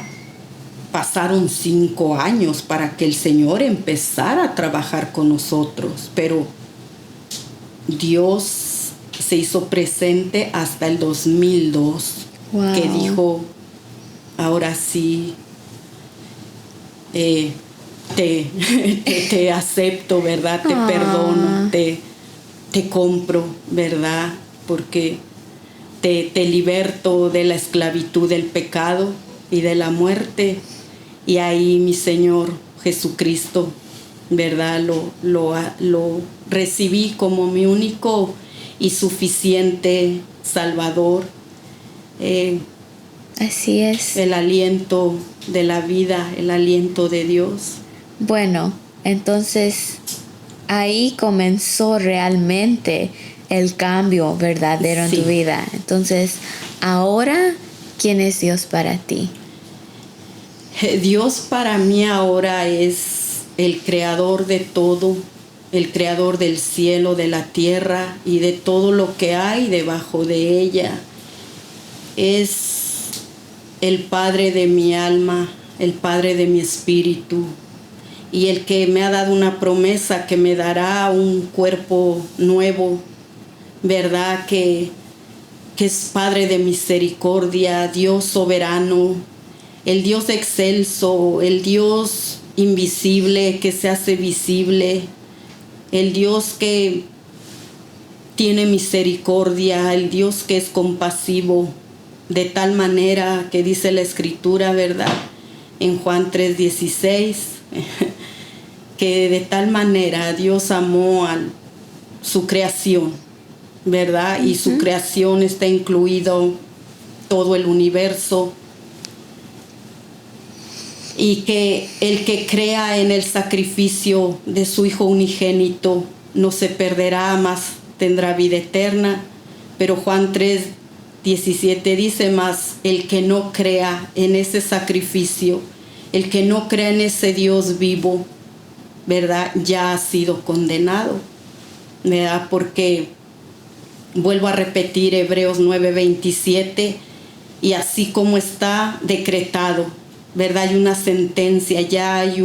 Pasaron 5 años para que el Señor empezara a trabajar con nosotros, pero Dios se hizo presente hasta el 2002, wow, que dijo, ahora sí, te acepto, ¿verdad? Te perdono, te compro, ¿verdad? Porque te liberto de la esclavitud del pecado y de la muerte. Y ahí mi Señor Jesucristo, ¿verdad? Lo recibí como mi único y suficiente Salvador. Así es. El aliento de la vida, el aliento de Dios. Bueno, entonces ahí comenzó realmente el cambio verdadero en tu vida. Entonces, ahora, ¿quién es Dios para ti? Dios para mí ahora es el creador de todo, el creador del cielo, de la tierra y de todo lo que hay debajo de ella. Es el Padre de mi alma, el Padre de mi espíritu, y el que me ha dado una promesa que me dará un cuerpo nuevo, ¿verdad? Que es Padre de misericordia, Dios soberano, el Dios excelso, el Dios invisible que se hace visible, el Dios que tiene misericordia, el Dios que es compasivo, de tal manera que dice la Escritura, ¿verdad? En Juan 3:16, que de tal manera Dios amó a su creación, ¿verdad? Y su creación está incluido todo el universo. Y que el que crea en el sacrificio de su Hijo unigénito no se perderá, mas tendrá vida eterna. Pero Juan 3:17 dice más, el que no crea en ese sacrificio, el que no crea en ese Dios vivo, ¿verdad? Ya ha sido condenado, ¿verdad? Porque, vuelvo a repetir, Hebreos 9:27, y así como está decretado, ¿verdad? Hay una sentencia, ya hay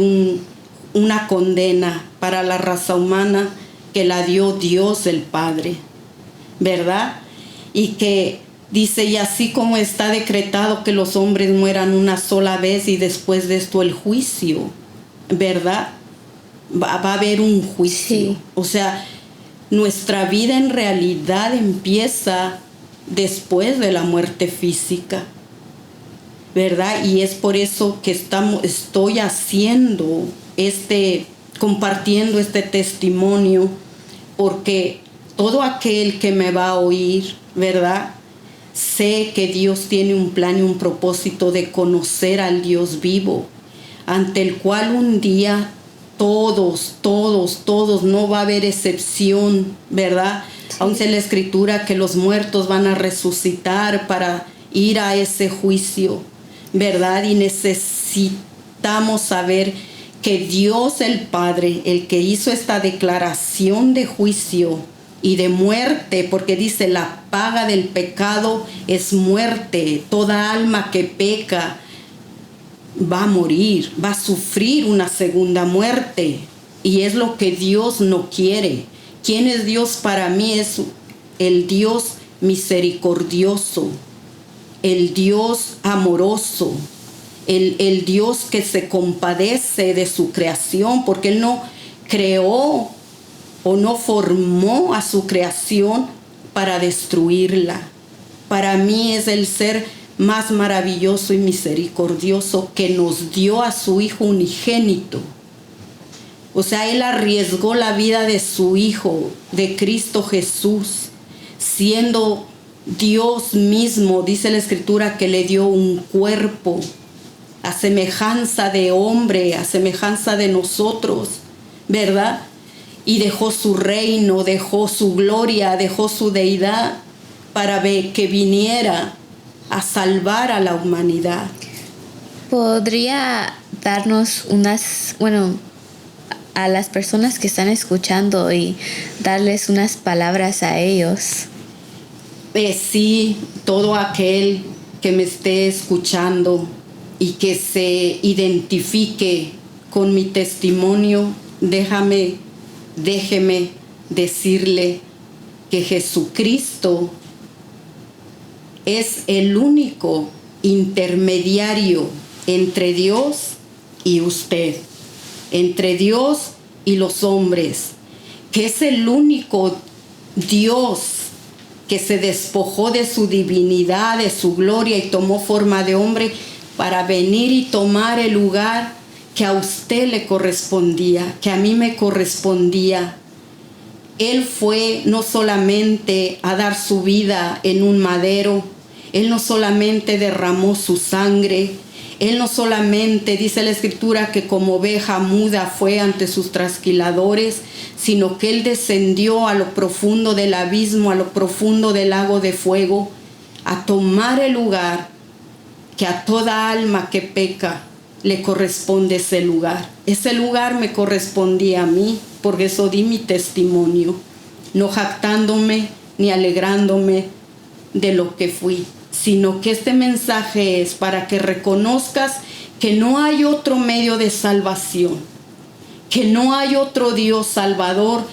una condena para la raza humana que la dio Dios el Padre, ¿verdad? Y que dice, y así como está decretado que los hombres mueran una sola vez y después de esto el juicio, ¿verdad? Va a haber un juicio. Sí. O sea, nuestra vida en realidad empieza después de la muerte física, ¿verdad? Y es por eso que estoy compartiendo este testimonio, porque todo aquel que me va a oír, ¿verdad? Sé que Dios tiene un plan y un propósito de conocer al Dios vivo, ante el cual un día todos, no va a haber excepción, ¿verdad? Sí. Aún dice la Escritura que los muertos van a resucitar para ir a ese juicio, ¿verdad? Y necesitamos saber que Dios el Padre, el que hizo esta declaración de juicio y de muerte, porque dice la paga del pecado es muerte, toda alma que peca va a morir, va a sufrir una segunda muerte, y es lo que Dios no quiere. ¿Quién es Dios para mí? Es el Dios misericordioso, el Dios amoroso, el Dios que se compadece de su creación, porque Él no creó o no formó a su creación para destruirla. Para mí es el ser más maravilloso y misericordioso que nos dio a su Hijo unigénito. O sea, Él arriesgó la vida de su Hijo, de Cristo Jesús, siendo Dios mismo. Dice la Escritura que le dio un cuerpo a semejanza de hombre, a semejanza de nosotros, ¿verdad? Y dejó su reino, dejó su gloria, dejó su deidad para que viniera a salvar a la humanidad. ¿Podría darnos a las personas que están escuchando y darles unas palabras a ellos? Sí, todo aquel que me esté escuchando y que se identifique con mi testimonio, déjeme decirle que Jesucristo es el único intermediario entre Dios y usted, entre Dios y los hombres, que es el único Dios que se despojó de su divinidad, de su gloria y tomó forma de hombre para venir y tomar el lugar que a usted le correspondía, que a mí me correspondía. Él fue no solamente a dar su vida en un madero, Él no solamente derramó su sangre, Él no solamente, dice la Escritura, que como oveja muda fue ante sus trasquiladores, sino que Él descendió a lo profundo del abismo, a lo profundo del lago de fuego, a tomar el lugar que a toda alma que peca le corresponde ese lugar. Ese lugar me correspondía a mí, por eso di mi testimonio, no jactándome ni alegrándome de lo que fui, sino que este mensaje es para que reconozcas que no hay otro medio de salvación, que no hay otro Dios salvador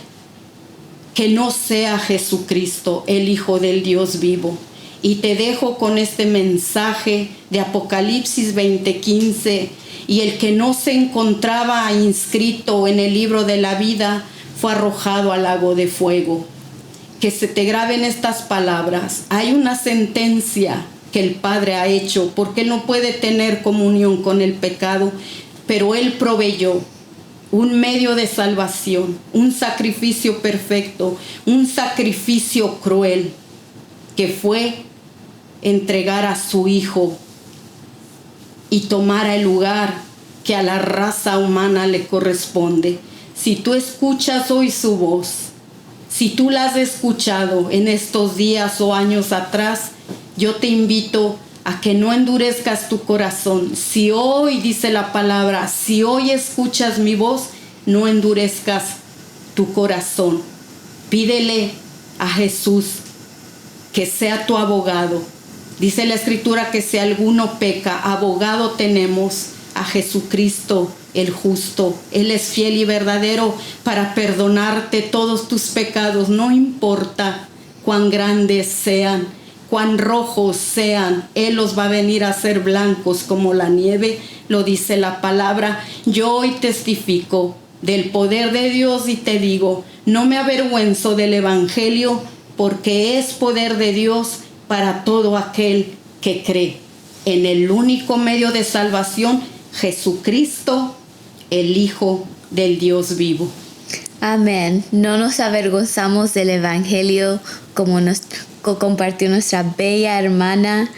que no sea Jesucristo, el Hijo del Dios vivo. Y te dejo con este mensaje de Apocalipsis 20:15. Y el que no se encontraba inscrito en el libro de la vida fue arrojado al lago de fuego. Que se te graben estas palabras. Hay una sentencia que el Padre ha hecho porque Él no puede tener comunión con el pecado, pero Él proveyó un medio de salvación, un sacrificio perfecto, un sacrificio cruel, que fue entregar a su Hijo y tomara el lugar que a la raza humana le corresponde. Si tú escuchas hoy su voz, si tú la has escuchado en estos días o años atrás, yo te invito a que no endurezcas tu corazón. Si hoy, dice la palabra, si hoy escuchas mi voz, no endurezcas tu corazón. Pídele a Jesús que sea tu abogado. Dice la Escritura que si alguno peca, abogado tenemos a Jesucristo el justo. Él es fiel y verdadero para perdonarte todos tus pecados, no importa cuán grandes sean, cuán rojos sean, Él los va a venir a hacer blancos como la nieve, lo dice la palabra. Yo hoy testifico del poder de Dios y te digo, no me avergüenzo del Evangelio, porque es poder de Dios para todo aquel que cree en el único medio de salvación, Jesucristo, el Hijo del Dios vivo. Amén. No nos avergonzamos del Evangelio como nos compartió nuestra bella hermana.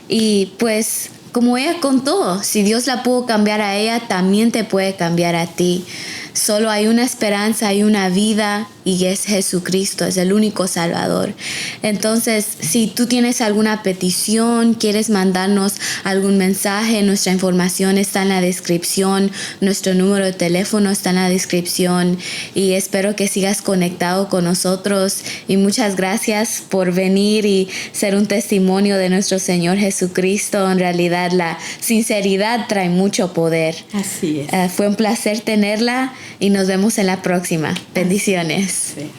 Y pues, como ella contó, si Dios la pudo cambiar a ella, también te puede cambiar a ti. Solo hay una esperanza, hay una vida, y es Jesucristo, es el único Salvador. Entonces, si tú tienes alguna petición, quieres mandarnos algún mensaje, nuestra información está en la descripción, nuestro número de teléfono está en la descripción, y espero que sigas conectado con nosotros. Y muchas gracias por venir y ser un testimonio de nuestro Señor Jesucristo. En realidad, la sinceridad trae mucho poder. Así es. Fue un placer tenerla y nos vemos en la próxima. Bendiciones. Sí.